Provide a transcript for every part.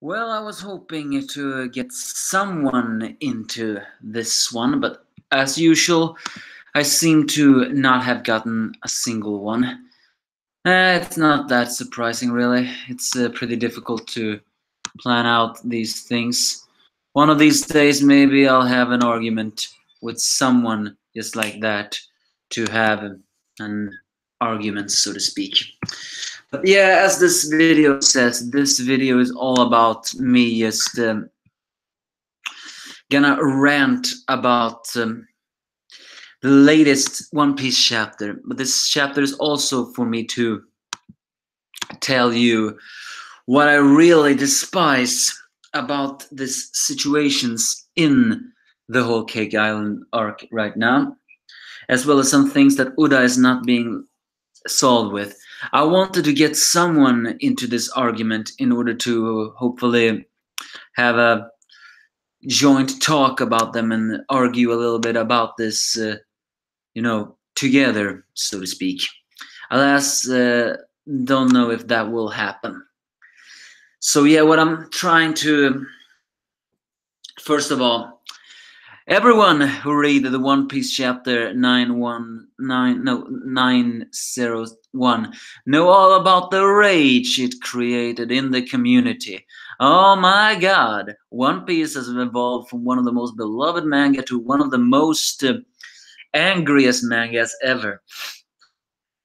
Well, I was hoping to get someone into this one, but as usual, I seem to not have gotten a single one. It's not that surprising, really. It's pretty difficult to plan out these things. One of these days, maybe I'll have an argument with someone just like that to have an argument, so to speak. But yeah, as this video says, this video is all about me just gonna rant about the latest One Piece chapter. But this chapter is also for me to tell you what I really despise about these situations in the whole Cake Island arc right now, as well as some things that Uda is not being solved with. I wanted to get someone into this argument in order to hopefully have a joint talk about them and argue a little bit about this, together, so to speak. Alas, don't know if that will happen. So yeah, what I'm trying to, first of all, everyone who read the One Piece chapter 901 know all about the rage it created in the community. Oh my god, One Piece has evolved from one of the most beloved manga to one of the most angriest mangas ever.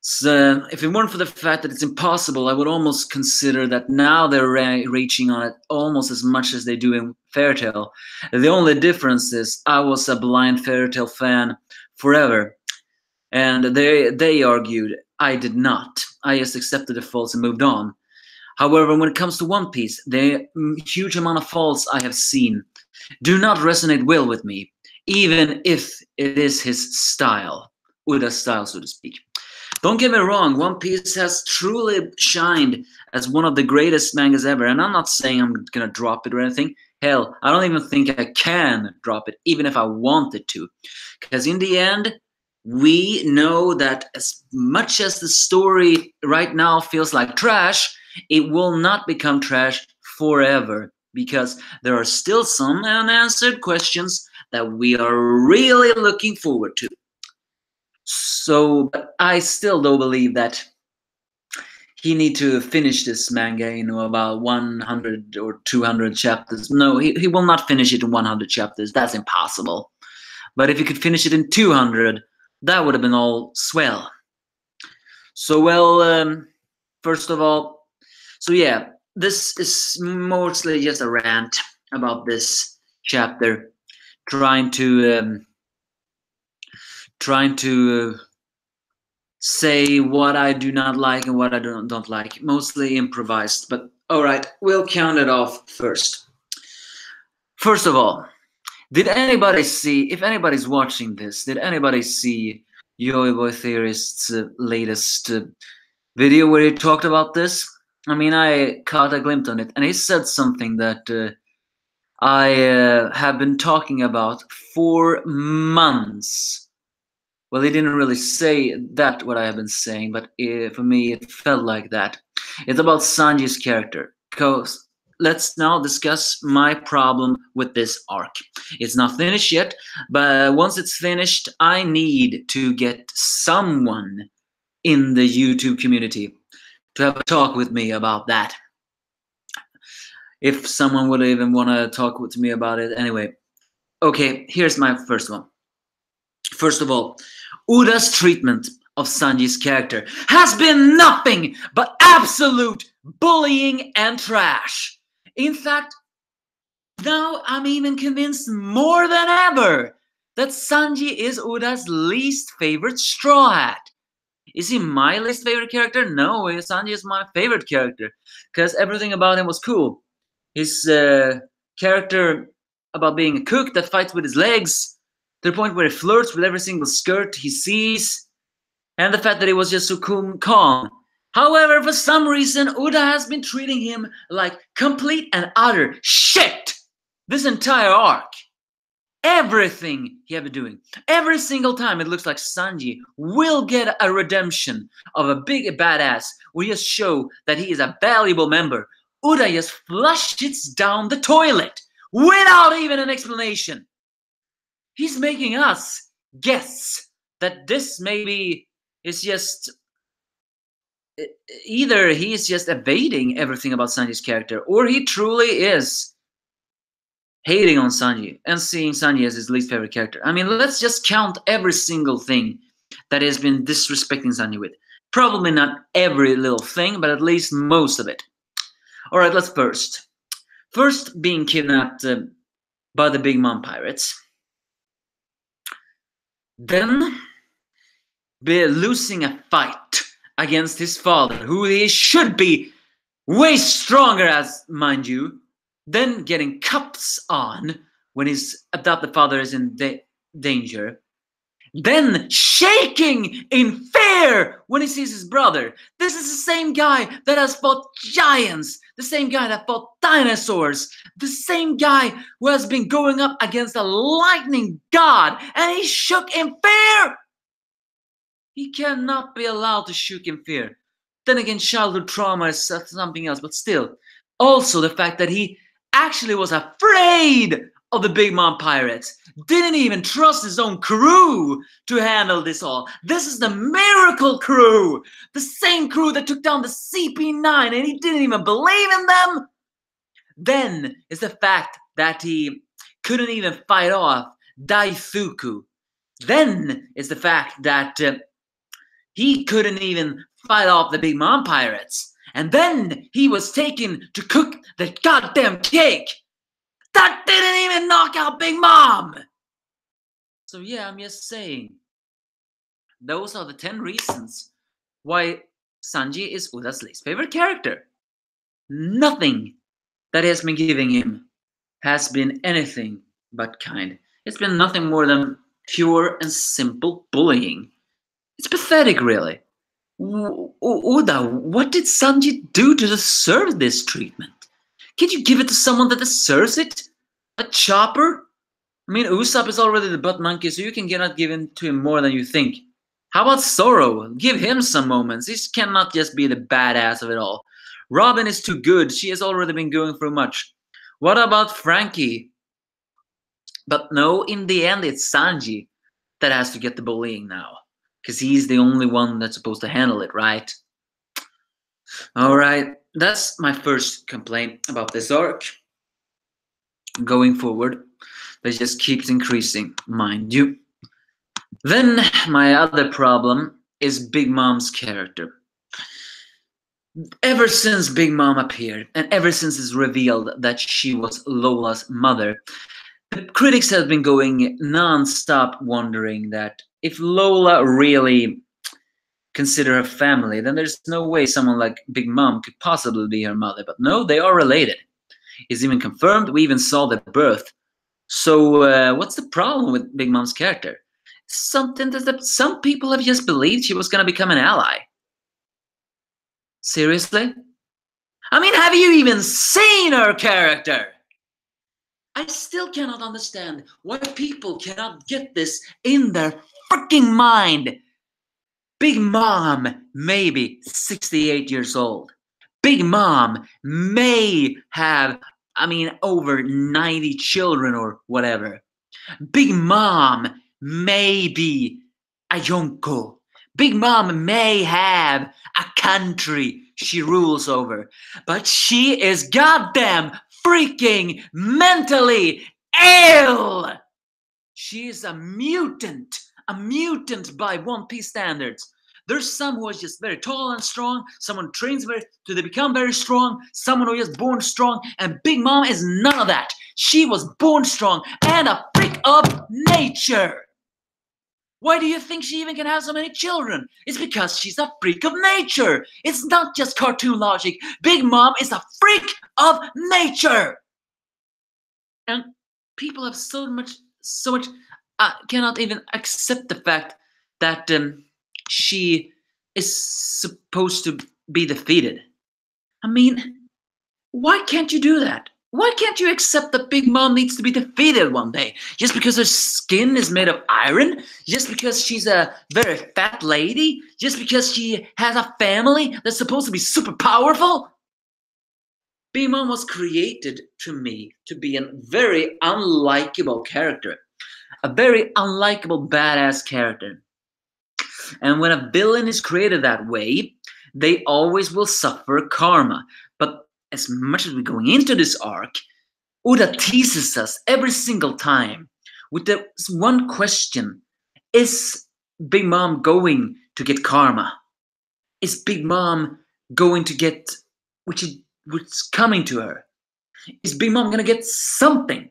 So if it weren't for the fact that it's impossible, I would almost consider that now they're reaching on it almost as much as they do in Fairy Tail. The only difference is I was a blind Fairy Tail fan forever, and they argued I did not. I just accepted the faults and moved on. However, when it comes to One Piece, the huge amount of faults I have seen do not resonate well with me, even if it is his style, Uda's style, so to speak. Don't get me wrong, One Piece has truly shined as one of the greatest mangas ever, and I'm not saying I'm gonna drop it or anything. Hell, I don't even think I can drop it, even if I wanted to. Because in the end, we know that as much as the story right now feels like trash, it will not become trash forever, because there are still some unanswered questions that we are really looking forward to. So, but I still don't believe that he need to finish this manga, about 100 or 200 chapters. No, he will not finish it in 100 chapters. That's impossible. But if he could finish it in 200, that would have been all swell. So, well, first of all, so yeah, this is mostly just a rant about this chapter, trying to say what I do not like and what I don't like. Mostly improvised, but alright, we'll count it off first. First of all, did anybody see, if anybody's watching this, did anybody see Yoy Boy Theorist's latest video where he talked about this? I mean, I caught a glimpse on it, and he said something that I have been talking about for months. Well, he didn't really say that, what I have been saying, but for me, it felt like that. It's about Sanji's character. Let's now discuss my problem with this arc. It's not finished yet, but once it's finished, I need to get someone in the YouTube community to have a talk with me about that. If someone would even want to talk with me about it. Anyway, okay, here's my first one. First of all, Uda's treatment of Sanji's character has been nothing but absolute bullying and trash. In fact, now I'm even convinced more than ever that Sanji is Uda's least favorite Straw Hat. Is he my least favorite character? No, Sanji is my favorite character, because everything about him was cool. His character about being a cook that fights with his legs, to the point where he flirts with every single skirt he sees, and the fact that he was just so cool and calm. However, for some reason, Uda has been treating him like complete and utter shit this entire arc. Everything he had been doing, every single time, it looks like Sanji will get a redemption of a big badass. We just show that he is a valuable member Uda just flushes down the toilet without even an explanation. He's making us guess that this maybe is just either he's just evading everything about Sanji's character, or he truly is hating on Sanji and seeing Sanji as his least favorite character. I mean, let's just count every single thing that has been disrespecting Sanji with. Probably not every little thing, but at least most of it. Alright, let's First, being kidnapped by the Big Mom pirates. Then, losing a fight against his father, who he should be way stronger as, mind you. Then getting cups on when his adopted father is in danger. Then shaking in fear when he sees his brother. This is the same guy that has fought giants, the same guy that fought dinosaurs, the same guy who has been going up against a lightning god, and he shook in fear. He cannot be allowed to shook in fear. Then again, childhood trauma is something else, but still. Also the fact that he actually was afraid of the Big Mom pirates. Didn't even trust his own crew to handle this all. This is the miracle crew. The same crew that took down the CP9, and he didn't even believe in them. Then is the fact that he couldn't even fight off Daisuku. Then is the fact that he couldn't even fight off the Big Mom pirates. And then he was taken to cook the goddamn cake. That didn't even knock out Big Mom! So yeah, I'm just saying. Those are the 10 reasons why Sanji is Uda's least favorite character. Nothing that he has been giving him has been anything but kind. It's been nothing more than pure and simple bullying. It's pathetic, really. Uda, what did Sanji do to deserve this treatment? Can't you give it to someone that deserves it? A chopper? I mean, Usopp is already the butt monkey, so you cannot give in to him more than you think. How about Zoro? Give him some moments. He cannot just be the badass of it all. Robin is too good. She has already been going through much. What about Frankie? But no, in the end, it's Sanji that has to get the bullying now. Because he's the only one that's supposed to handle it, right? Alright, that's my first complaint about this arc. Going forward, that just keeps increasing, mind you. Then, my other problem is Big Mom's character. Ever since Big Mom appeared, and ever since it's revealed that she was Lola's mother, the critics have been going non-stop wondering that if Lola really consider her family, then there's no way someone like Big Mom could possibly be her mother. But no, they are related. It's even confirmed. We even saw their birth. So what's the problem with Big Mom's character? Something that some people have just believed she was going to become an ally. Seriously? I mean, have you even seen her character? I still cannot understand why people cannot get this in their freaking mind. Big Mom may be 68 years old. Big Mom may have, over 90 children or whatever. Big Mom may be a Yonko. Big Mom may have a country she rules over. But she is goddamn freaking mentally ill! She is a mutant by One Piece standards. There's some who are just very tall and strong, someone trains till they become very strong, someone who is born strong, and Big Mom is none of that. She was born strong and a freak of nature. Why do you think she even can have so many children? It's because she's a freak of nature. It's not just cartoon logic. Big Mom is a freak of nature. And people have so much cannot even accept the fact that she is supposed to be defeated. I mean, why can't you do that? Why can't you accept that Big Mom needs to be defeated one day? Just because her skin is made of iron? Just because she's a very fat lady? Just because she has a family that's supposed to be super powerful? Big Mom was created to me to be a very unlikable character. A very unlikable badass character. And when a villain is created that way, they always will suffer karma. But as much as we're going into this arc, Oda teases us every single time with the one question: is Big Mom going to get karma? Is Big Mom going to get what's coming to her? Is Big Mom gonna get something?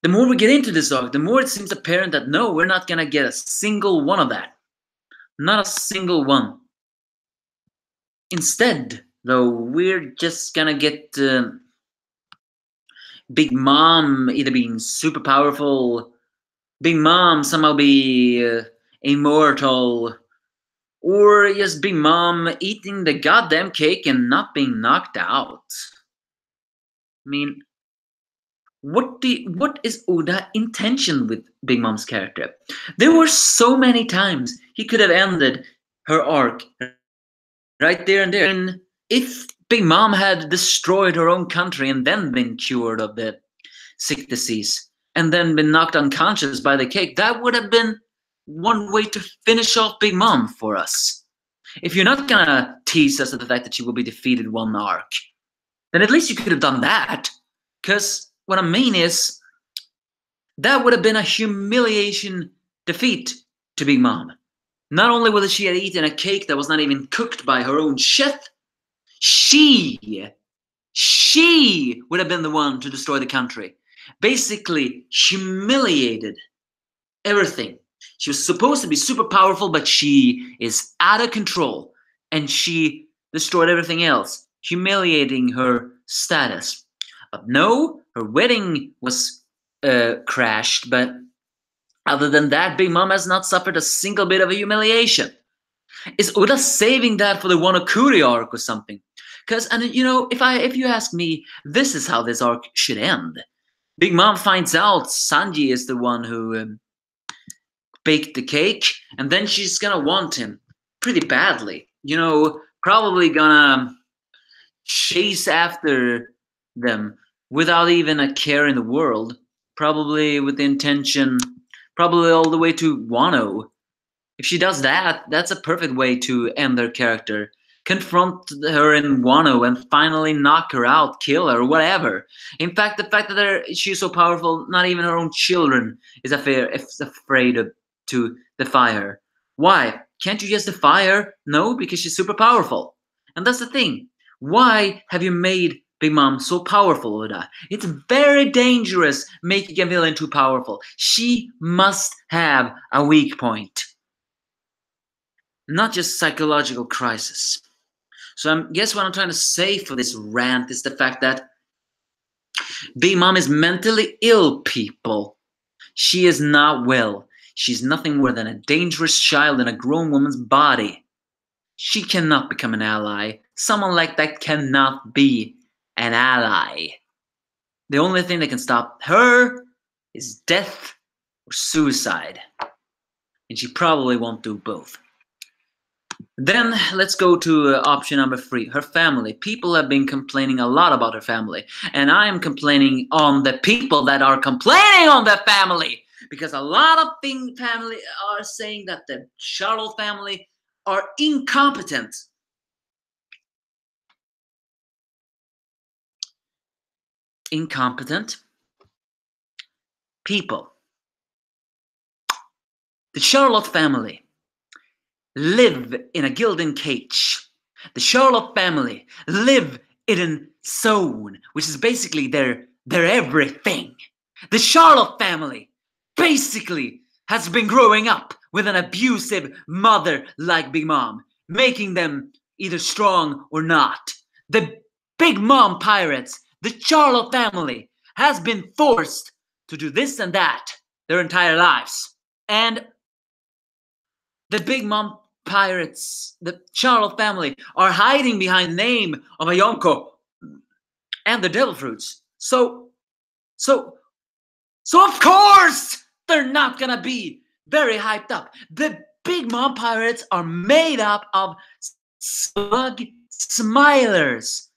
The more we get into this arc, the more it seems apparent that no, we're not gonna get a single one of that. Not a single one. Instead, though, we're just gonna get Big Mom either being super powerful, Big Mom somehow be immortal, or just Big Mom eating the goddamn cake and not being knocked out. I mean, what is Oda's intention with Big Mom's character? There were so many times he could have ended her arc right there and there. And if Big Mom had destroyed her own country and then been cured of the sick disease and then been knocked unconscious by the cake, that would have been one way to finish off Big Mom for us. If you're not gonna tease us at the fact that she will be defeated one arc, then at least you could have done that. Because what I mean is, that would have been a humiliation defeat to Big Mom. Not only was she had eaten a cake that was not even cooked by her own chef, she would have been the one to destroy the country. Basically humiliated everything. She was supposed to be super powerful, but she is out of control. And she destroyed everything else, humiliating her status. But no, her wedding was crashed, but other than that, Big Mom has not suffered a single bit of a humiliation. Is Oda saving that for the Wano Kuri arc or something? Because, and you know, if you ask me, this is how this arc should end. Big Mom finds out Sanji is the one who baked the cake, and then she's gonna want him pretty badly. You know, probably gonna chase after them without even a care in the world. Probably with the intention, probably all the way to Wano. If she does that, that's a perfect way to end her character. Confront her in Wano and finally knock her out, kill her, whatever. In fact, the fact that she's so powerful, not even her own children is afraid to defy her. Why? Can't you just defy her? No, because she's super powerful. And that's the thing. Why have you made Big Mom so powerful, Oda? It's very dangerous making a villain too powerful. She must have a weak point. Not just psychological crisis. So I guess what I'm trying to say for this rant is the fact that Big Mom is mentally ill, people. She is not well. She's nothing more than a dangerous child in a grown woman's body. She cannot become an ally. Someone like that cannot be an ally. The only thing that can stop her is death or suicide. And she probably won't do both. Then let's go to option number 3, her family. People have been complaining a lot about her family. And I am complaining on the people that are complaining on the family. Because a lot of family are saying that the Charlotte family are incompetent. Incompetent people. The Charlotte family live in a golden cage. The Charlotte family live in a zone, which is basically their everything. The Charlotte family basically has been growing up with an abusive mother like Big Mom, making them either strong or not. The Big Mom pirates, the Charlotte family, has been forced to do this and that their entire lives. And the Big Mom pirates, the Charlotte family, are hiding behind the name of a Yonko and the Devil Fruits. So of course they're not gonna be very hyped up. The Big Mom pirates are made up of slug smilers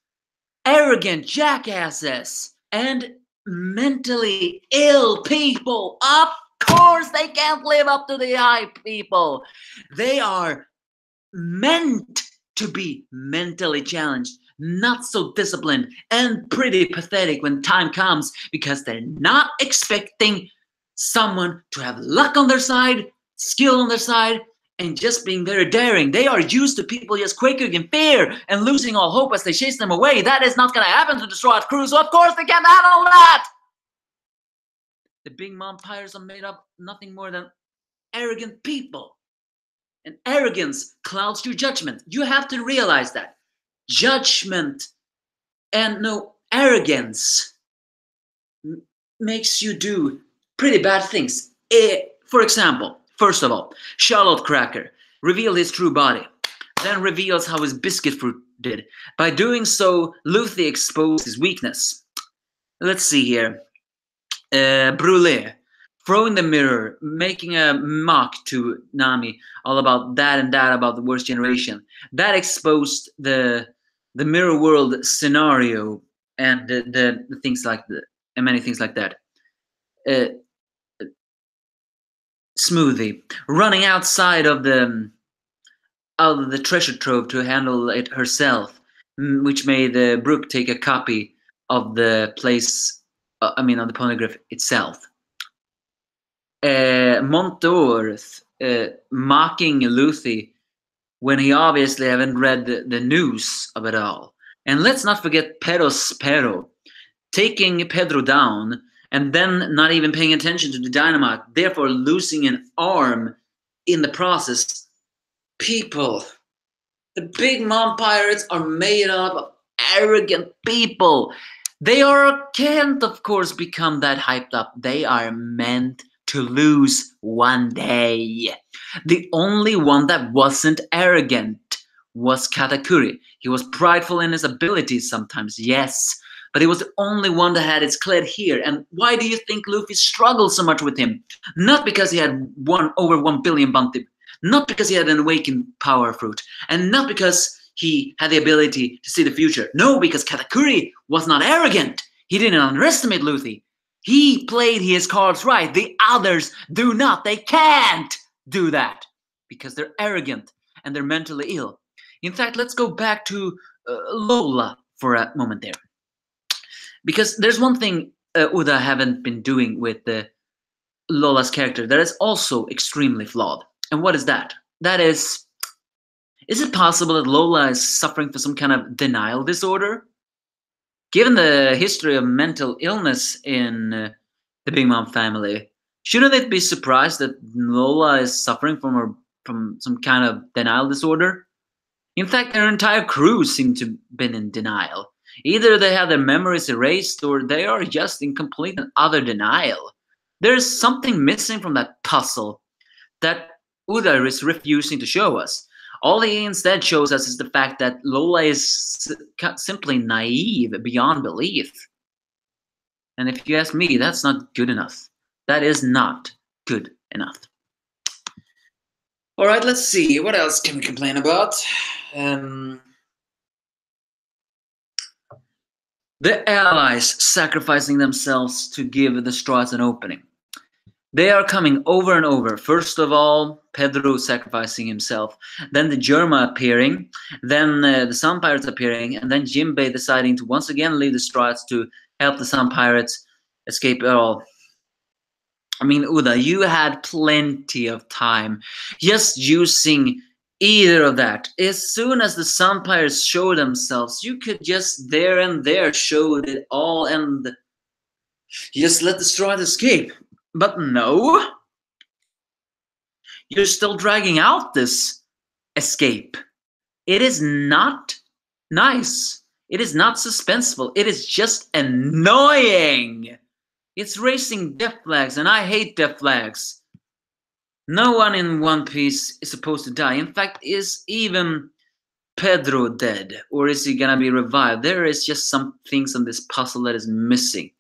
arrogant jackasses and mentally ill people. Of course, they can't live up to the hype, people. They are meant to be mentally challenged, not so disciplined, and pretty pathetic when time comes because they're not expecting someone to have luck on their side, skill on their side, and just being very daring. They are used to people just quaking in fear and losing all hope as they chase them away. That is not going to happen to the Straw Hat crew, so of course they can't handle that! The big vampires are made up nothing more than arrogant people. And arrogance clouds your judgment. You have to realize that. Judgment and no arrogance makes you do pretty bad things. For example, first of all, Charlotte Cracker revealed his true body, then reveals how his biscuit fruit did. By doing so, Luffy exposed his weakness. Let's see here. Brûlé, throwing the mirror, making a mock to Nami, all about that and that about the worst generation. That exposed the mirror world scenario and the things like that, and many things like that. Smoothie running outside of the treasure trove to handle it herself, which made Brooke take a copy of the place. Of the poneglyph itself. Monteor mocking Luffy when he obviously haven't read the news of it all. And let's not forget Pero taking Pedro down and then not even paying attention to the dynamite, therefore losing an arm in the process. People, the big mom pirates are made up of arrogant people. They can't, of course, become that hyped up. They are meant to lose one day. The only one that wasn't arrogant was Katakuri. He was prideful in his abilities sometimes, yes, but he was the only one that had his cred here. And why do you think Luffy struggled so much with him? Not because he had over 1 billion bounty, not because he had an awakened power fruit, and not because he had the ability to see the future. No, because Katakuri was not arrogant. He didn't underestimate Luffy. He played his cards right. The others do not. They can't do that because they're arrogant and they're mentally ill. In fact, let's go back to Lola for a moment there. Because there's one thing Oda haven't been doing with Lola's character that is also extremely flawed. And what is that? That is it possible that Lola is suffering from some kind of denial disorder? Given the history of mental illness in the Big Mom family, shouldn't it be surprised that Lola is suffering from some kind of denial disorder? In fact, their entire crew seem to have been in denial. Either they have their memories erased or they are just in complete and utter denial. There's something missing from that puzzle that Oda is refusing to show us. All he instead shows us is the fact that Lola is simply naive beyond belief. And if you ask me, that's not good enough. That is not good enough. All right, let's see. What else can we complain about? The allies sacrificing themselves to give the Straw Hats an opening. They are coming over and over. First of all, Pedro sacrificing himself, then the Germa appearing, then the Sun Pirates appearing, and then Jinbei deciding to once again leave the Straw Hats to help the Sun Pirates escape it all. I mean, Oda, you had plenty of time just using either of that. As soon as the Sun Pirates show themselves, you could just there and there show it all and just let the Straw Hats escape. But no, you're still dragging out this escape. It is not nice. It is not suspenseful. It is just annoying. It's raising death flags, and I hate death flags. No one in One Piece is supposed to die. In fact, is even Pedro dead? Or is he gonna be revived? There is just some things on this puzzle that is missing.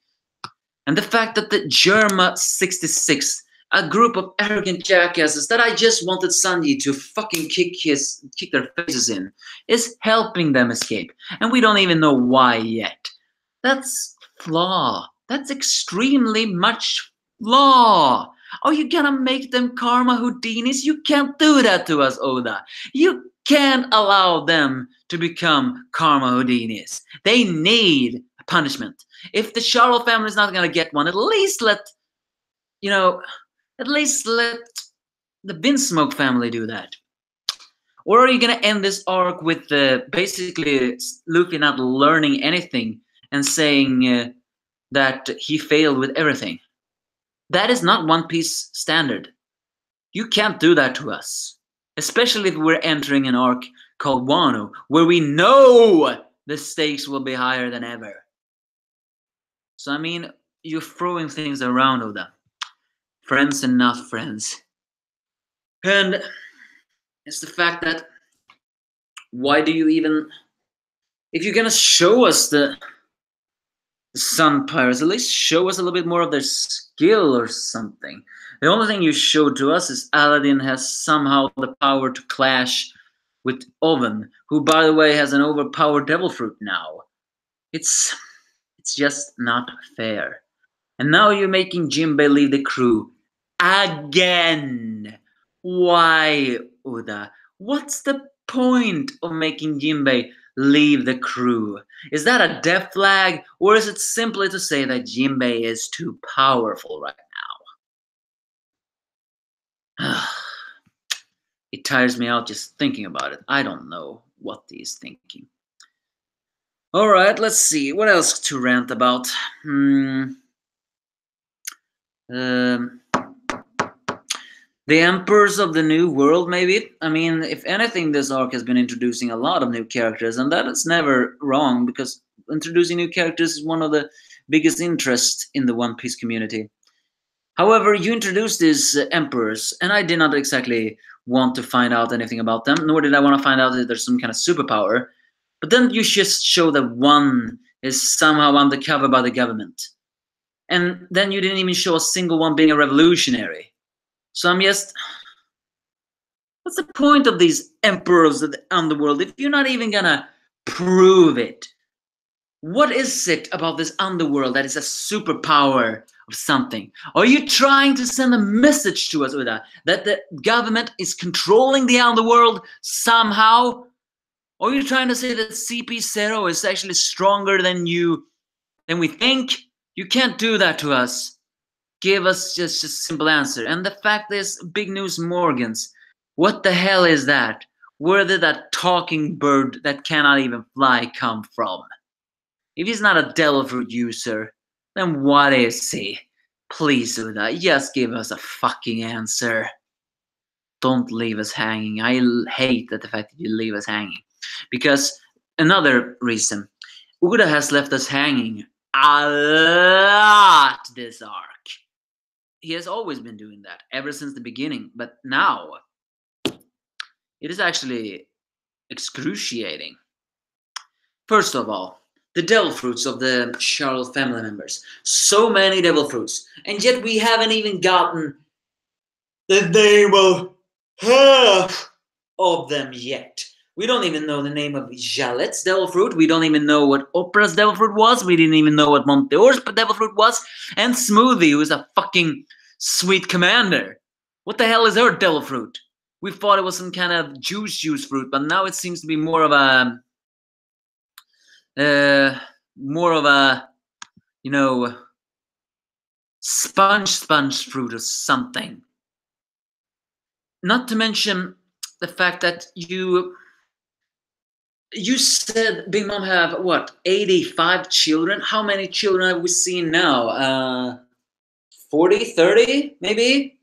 And the fact that the Germa 66 a group of arrogant jackasses that I just wanted Sanji to fucking kick their faces in, is helping them escape. And we don't even know why yet. That's flaw. That's extremely much flaw. Are you gonna make them karma Houdinis? You can't do that to us, Oda. You can't allow them to become karma Houdinis. They need a punishment. If the Charlotte family is not gonna get one, at least let the Vinsmoke family do that. Or are you gonna end this arc with basically Luffy not learning anything and saying that he failed with everything? That is not One Piece standard. You can't do that to us. Especially if we're entering an arc called Wano, where we know the stakes will be higher than ever. So, I mean, you're throwing things around, Oda. Friends and not friends. And it's the fact that why do you even... If you're gonna show us the Sun Pirates, at least show us a little bit more of their skill or something. The only thing you showed to us is Aladdin has somehow the power to clash with Oven, who, by the way, has an overpowered devil fruit now. It's just not fair. And now you're making Jinbei leave the crew. Again! Why, Oda? What's the point of making Jinbei leave the crew? Is that a death flag, or is it simply to say that Jinbei is too powerful right now? It tires me out just thinking about it. I don't know what he's thinking. Alright, let's see. What else to rant about? The Emperors of the New World, maybe? I mean, if anything, this arc has been introducing a lot of new characters, and that is never wrong, because introducing new characters is one of the biggest interests in the One Piece community. However, you introduced these Emperors, and I did not exactly want to find out anything about them, nor did I want to find out that there's some kind of superpower. But then you just show that one is somehow undercover by the government. And then you didn't even show a single one being a revolutionary. So I'm just... What's the point of these emperors of the underworld if you're not even gonna prove it? What is it about this underworld that is a superpower of something? Are you trying to send a message to us, Uda, that the government is controlling the underworld somehow? Or are you trying to say that CP0 is actually stronger than we think? You can't do that to us. Give us just a simple answer. And the fact is, Big News Morgans, what the hell is that? Where did that talking bird that cannot even fly come from? If he's not a devil fruit user, then what is he? Please, Uda, just give us a fucking answer. Don't leave us hanging. I hate the fact that you leave us hanging. Because another reason, Uda has left us hanging a lot this arc. He has always been doing that, ever since the beginning. But now, it is actually excruciating. First of all, the devil fruits of the Charlotte family members. So many devil fruits. And yet we haven't even gotten the name of half of them yet. We don't even know the name of Jalette's devil fruit. We don't even know what Opera's devil fruit was. We didn't even know what Monteur's devil fruit was. And Smoothie, who is a fucking sweet commander. What the hell is her devil fruit? We thought it was some kind of juice fruit, but now it seems to be more of a sponge fruit or something. Not to mention the fact that you said Big Mom have, what, 85 children? How many children have we seen now? 40, 30, maybe?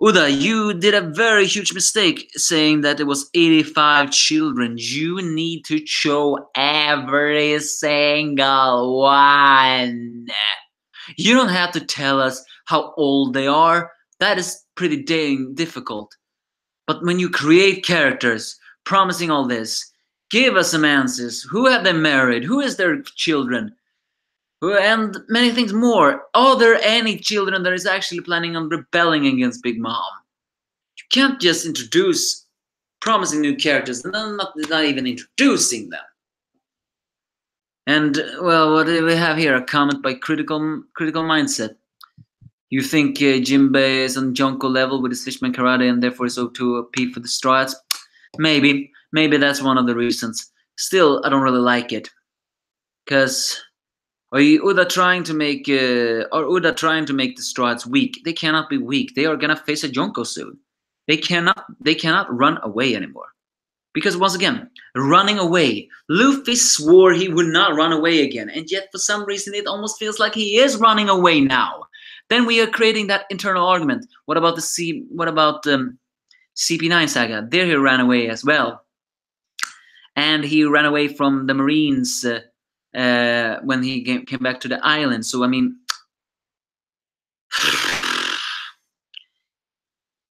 Uda, you did a very huge mistake saying that it was 85 children. You need to show every single one. You don't have to tell us how old they are. That is pretty dang difficult. But when you create characters promising all this, give us some answers. Who have they married? Who is their children? and many things more. Are there any children that is actually planning on rebelling against Big Mom? You can't just introduce promising new characters and then not even introducing them. And well, what do we have here? A comment by Critical Mindset. You think Jinbei is on Jonko level with his Fishman Karate and therefore is OP for the Straw Hats? Maybe that's one of the reasons. Still, I don't really like it, because are Uda trying to make the Straw Hats weak? They cannot be weak. They are gonna face a Jonko soon. They cannot run away anymore. Because once again, running away. Luffy swore he would not run away again, and yet for some reason it almost feels like he is running away now. Then we are creating that internal argument. What about CP9 saga? There he ran away as well, and he ran away from the Marines when he came back to the island. So I mean,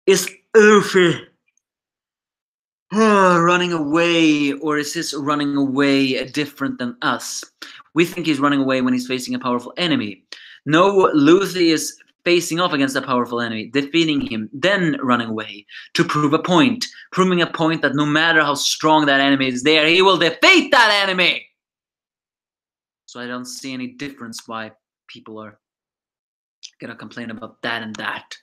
is Luffy running away, or is his running away different than us? We think he's running away when he's facing a powerful enemy. No, Luffy is facing off against a powerful enemy, defeating him, then running away to prove a point, proving a point that no matter how strong that enemy is there, he will defeat that enemy. So I don't see any difference why people are gonna complain about that and that.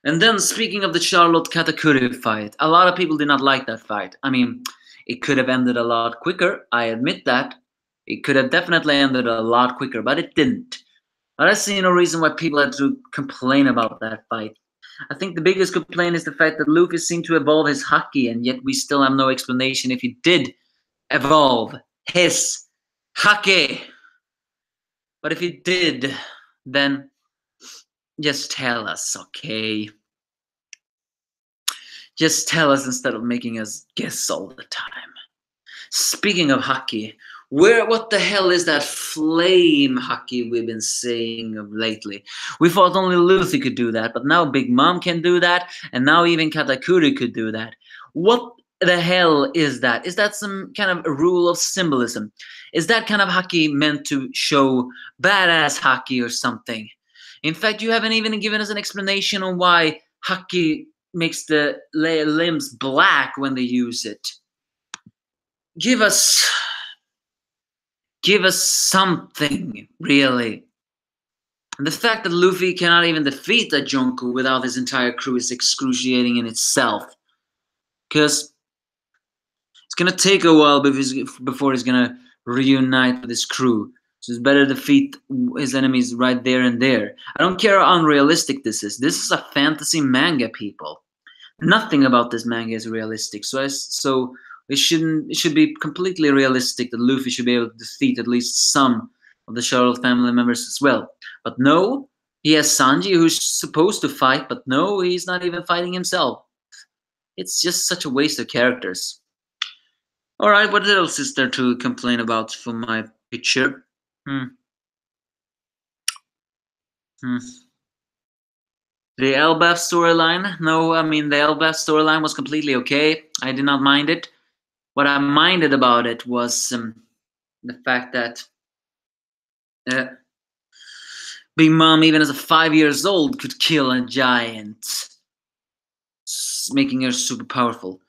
And then, speaking of the Charlotte Katakuri fight, a lot of people did not like that fight. I mean, it could have ended a lot quicker. I admit that. It could have definitely ended a lot quicker, but it didn't. But I see no reason why people had to complain about that fight. I think the biggest complaint is the fact that Luffy seemed to evolve his haki, and yet we still have no explanation if he did evolve his haki. But if he did, then just tell us, okay? Just tell us instead of making us guess all the time. Speaking of haki, what the hell is that flame haki we've been saying of lately? We thought only Luffy could do that, but now Big Mom can do that, and now even Katakuri could do that. What the hell is that? Is that some kind of a rule of symbolism? Is that kind of haki meant to show badass haki or something? In fact, you haven't even given us an explanation on why haki makes the limbs black when they use it. Give us something, really. And the fact that Luffy cannot even defeat a Jonko without his entire crew is excruciating in itself. Because it's gonna take a while before he's gonna reunite with his crew. So it's better to defeat his enemies right there and there. I don't care how unrealistic this is. This is a fantasy manga, people. Nothing about this manga is realistic. So it should be completely realistic that Luffy should be able to defeat at least some of the Charlotte family members as well. But no, he has Sanji who's supposed to fight, but no, he's not even fighting himself. It's just such a waste of characters. Alright, what else is there to complain about for my picture? The Elbaf storyline? No, I mean, the Elbaf storyline was completely okay. I did not mind it. What I minded about it was the fact that Big Mom, even as a 5 years old, could kill a giant, making her super powerful.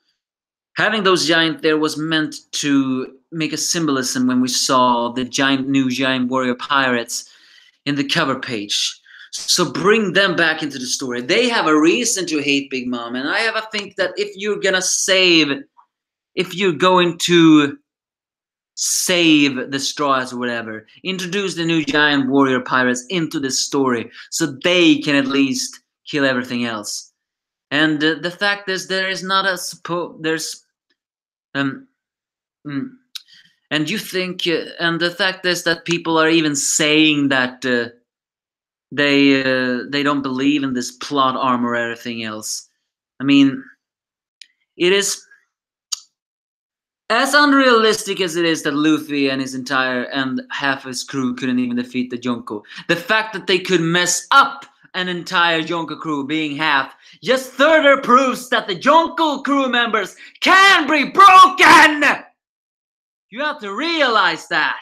Having those giants there was meant to make a symbolism when we saw the new giant warrior pirates in the cover page. So bring them back into the story. They have a reason to hate Big Mom, and I have a think that if you're going to save the Straws or whatever, introduce the new giant warrior pirates into the story so they can at least kill everything else. And the fact is, there is not a and you think, and the fact is that people are even saying that they don't believe in this plot armor or everything else. I mean, it is as unrealistic as it is that Luffy and his entire and half his crew couldn't even defeat the Jonko. The fact that they could mess up an entire Jonko crew being half just further proves that the Jonko crew members can be broken! You have to realize that.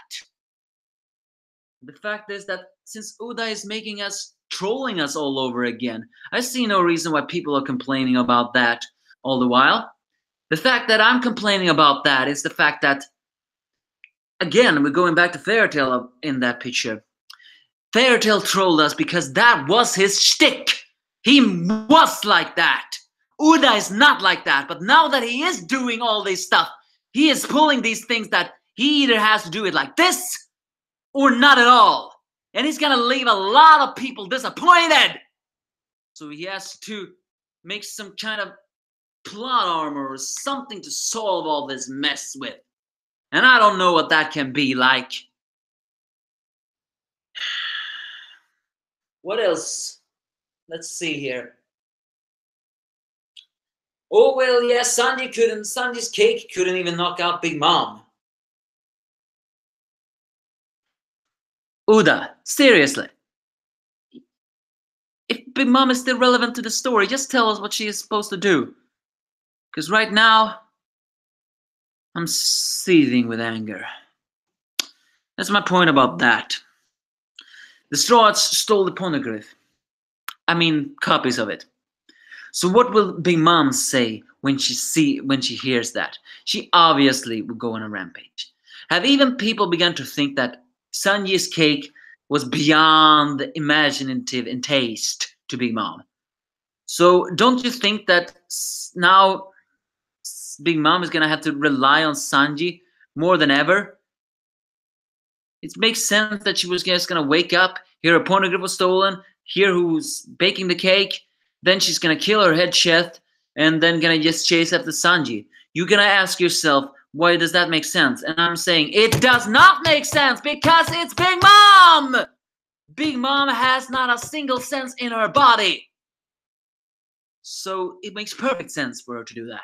The fact is that since Uda is making us, trolling us all over again, I see no reason why people are complaining about that all the while. The fact that I'm complaining about that is the fact that, again, we're going back to Fairytale in that picture. Fairytale trolled us because that was his shtick. He was like that. Uda is not like that, but now that he is doing all this stuff, he is pulling these things that he either has to do it like this or not at all. And he's gonna leave a lot of people disappointed. So he has to make some kind of plot armor or something to solve all this mess with. And I don't know what that can be like. What else? Let's see here. Oh well, yeah, Sanji's cake couldn't even knock out Big Mom. Uda, seriously. If Big Mom is still relevant to the story, just tell us what she is supposed to do. Because right now, I'm seething with anger. That's my point about that. The Straws stole the poneglyph. I mean, copies of it. So what will Big Mom say when she hears that? She obviously will go on a rampage. Have even people begun to think that Sanji's cake was beyond imaginative in taste to Big Mom? So don't you think that now Big Mom is gonna have to rely on Sanji more than ever? It makes sense that she was just gonna wake up, hear her poneglyph was stolen, hear who's baking the cake, then she's gonna kill her head chef, and then gonna just chase after Sanji. You're gonna ask yourself, why does that make sense? And I'm saying, it does not make sense because it's Big Mom! Big Mom has not a single sense in her body. So it makes perfect sense for her to do that.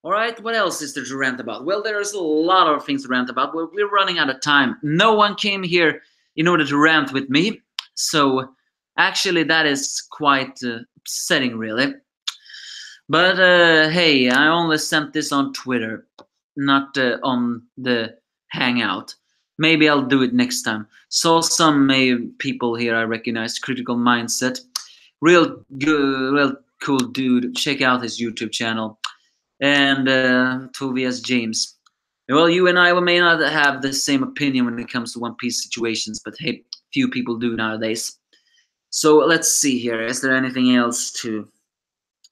Alright, what else is there to rant about? Well, there's a lot of things to rant about. We're running out of time. No one came here in order to rant with me. So actually that is quite upsetting, really. But hey, I only sent this on Twitter, not on the Hangout. Maybe I'll do it next time. Saw some people here I recognized. Critical Mindset. Real good, real cool dude. Check out his YouTube channel. And Tobias James. Well, you and I may not have the same opinion when it comes to One Piece situations, but hey, few people do nowadays. So let's see here. Is there anything else to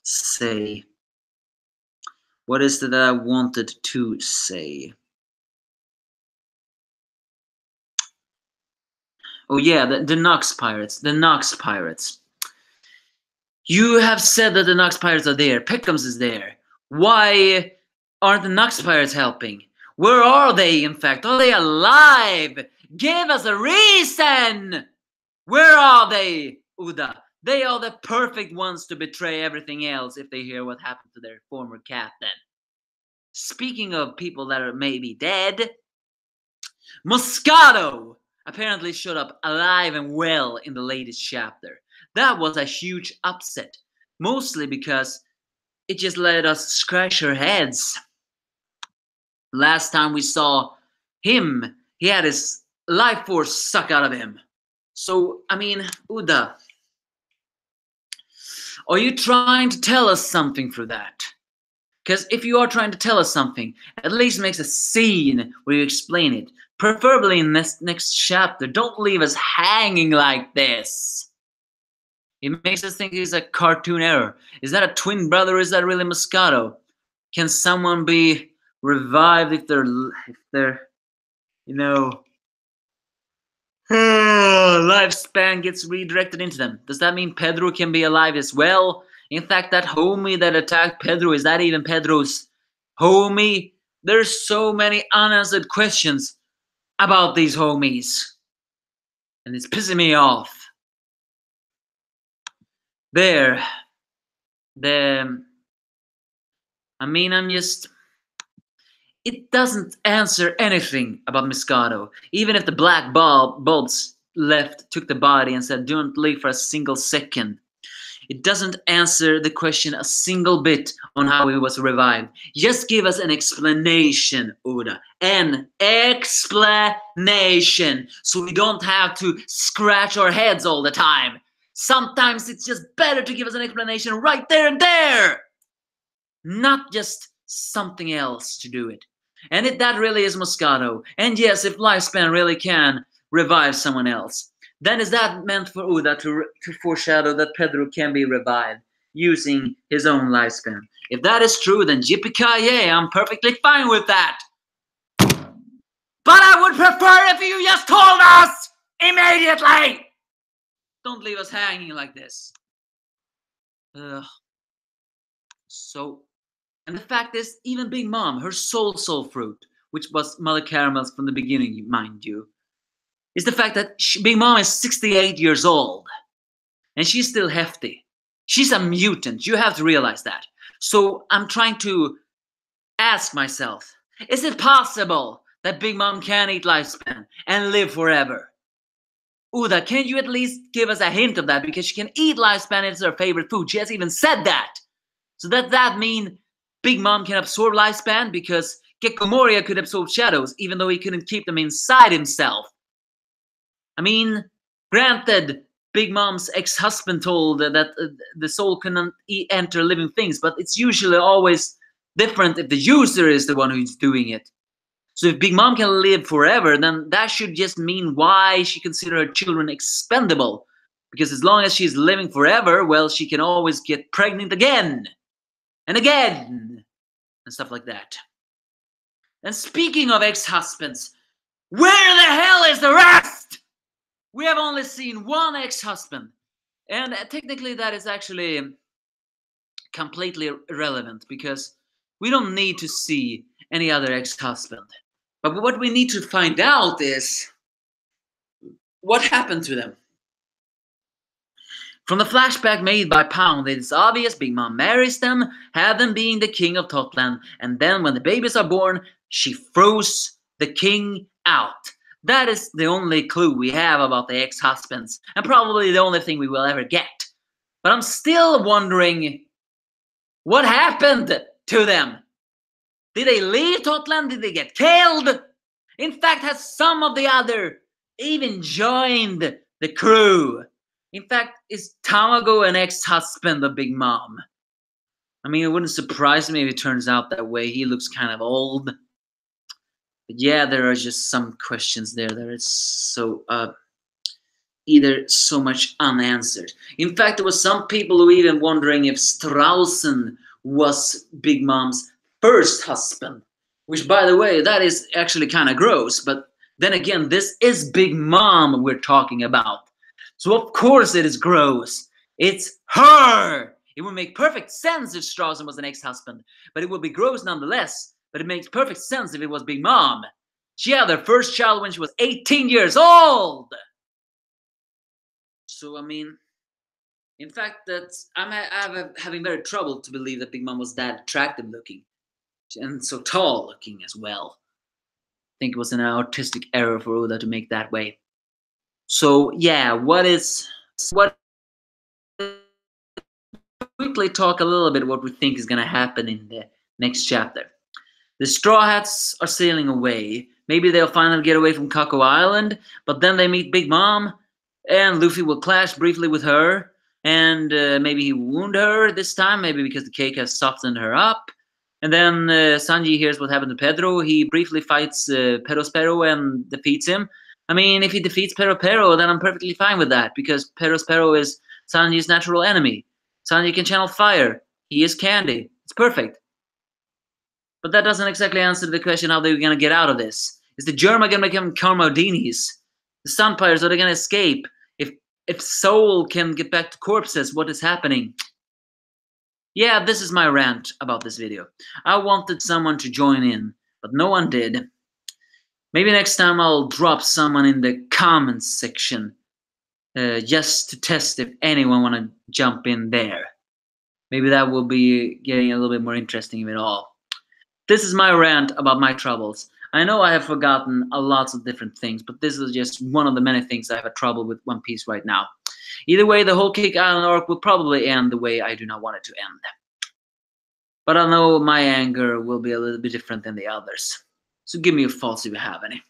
say? What is it that I wanted to say? Oh yeah, the Nox Pirates. The Nox Pirates. You have said that the Nox Pirates are there. Pickums is there. Why aren't the Nox Pirates helping? Where are they, in fact? Are they alive? Give us a reason! Where are they, Uda? They are the perfect ones to betray everything else if they hear what happened to their former captain. Speaking of people that are maybe dead, Moscato apparently showed up alive and well in the latest chapter. That was a huge upset, mostly because it just let us scratch our heads. Last time we saw him, he had his life force sucked out of him. So, I mean, Uda, are you trying to tell us something for that? Because if you are trying to tell us something, at least make a scene where you explain it. Preferably in this next chapter. Don't leave us hanging like this. It makes us think it's a cartoon error. Is that a twin brother or is that really Moscato? Can someone be revived if they're you know, lifespan gets redirected into them? Does that mean Pedro can be alive as well? In fact, that homie that attacked Pedro, is that even Pedro's homie? There's so many unanswered questions about these homies. And it's pissing me off. It doesn't answer anything about Moscato. Even if the black bulbs took the body and said, don't leave for a single second. It doesn't answer the question a single bit on how he was revived. Just give us an explanation, Oda. An explanation. So we don't have to scratch our heads all the time. Sometimes it's just better to give us an explanation right there and there. Not just something else to do it. And that really is Moscato. And yes, if lifespan really can revive someone else, then is that meant for Uda to foreshadow that Pedro can be revived using his own lifespan? If that is true, then yippee-ki-yay, I'm perfectly fine with that. But I would prefer if you just told us immediately! Don't leave us hanging like this. And the fact is, even Big Mom, her soul fruit, which was Mother Caramel's from the beginning, mind you, is the fact that Big Mom is 68 years old. And she's still hefty. She's a mutant. You have to realize that. So I'm trying to ask myself, is it possible that Big Mom can eat lifespan and live forever? Uda, can you at least give us a hint of that? Because she can eat lifespan, it's her favorite food. She has even said that. So does that mean Big Mom can absorb lifespan? Because Gecko Moria could absorb shadows, even though he couldn't keep them inside himself. I mean, granted, Big Mom's ex-husband told that the soul cannot enter living things, but it's usually always different if the user is the one who's doing it. So if Big Mom can live forever, then that should just mean why she considers her children expendable. Because as long as she's living forever, well, she can always get pregnant again. And again. And stuff like that. And speaking of ex-husbands, where the hell is the rest? We have only seen one ex-husband. And technically that is actually completely irrelevant. Because we don't need to see any other ex-husband. But what we need to find out is what happened to them. From the flashback made by Pound, it is obvious Big Mom marries them, had them being the king of Totland, and then when the babies are born, she froze the king out. That is the only clue we have about the ex-husbands, and probably the only thing we will ever get. But I'm still wondering, what happened to them? Did they leave Totland? Did they get killed? In fact, has some of the other even joined the crew? In fact, is Tamago an ex-husband of Big Mom? I mean, it wouldn't surprise me if it turns out that way. He looks kind of old. But yeah, there are just some questions there that is so either so much unanswered. In fact, there was some people who even wondering if Straussen was Big Mom's first husband. Which, by the way, that is actually kind of gross. But then again, this is Big Mom we're talking about. So of course it is gross. It's her. It would make perfect sense if Straussen was an ex-husband. But it would be gross nonetheless. But it makes perfect sense if it was Big Mom. She had her first child when she was 18 years old. So, I mean, in fact, I'm having very trouble to believe that Big Mom was that attractive looking. And so tall looking as well. I think it was an artistic error for Oda to make that way. So yeah, quickly talk a little bit what we think is gonna happen in the next chapter. The Straw Hats are sailing away. Maybe they'll finally get away from Kako Island, but then they meet Big Mom, and Luffy will clash briefly with her, and maybe he wound her this time, maybe because the cake has softened her up. And then Sanji hears what happened to Pedro. He briefly fights Perospero and defeats him. I mean, if he defeats Pero, then I'm perfectly fine with that, because Perospero is Sanji's natural enemy. Sanji can channel fire. He is candy. It's perfect. But that doesn't exactly answer the question how they're going to get out of this. Is the Germa going to become Carmodinis? The Sun Pirates, are they going to escape? If Soul can get back to corpses, what is happening? Yeah, this is my rant about this video. I wanted someone to join in, but no one did. Maybe next time I'll drop someone in the comments section just to test if anyone want to jump in there. Maybe that will be getting a little bit more interesting of it all. This is my rant about my troubles. I know I have forgotten a lot of different things, but this is just one of the many things I have a trouble with One Piece right now. Either way, the whole Cake Island arc will probably end the way I do not want it to end. But I know my anger will be a little bit different than the others. So give me your thoughts if you have any.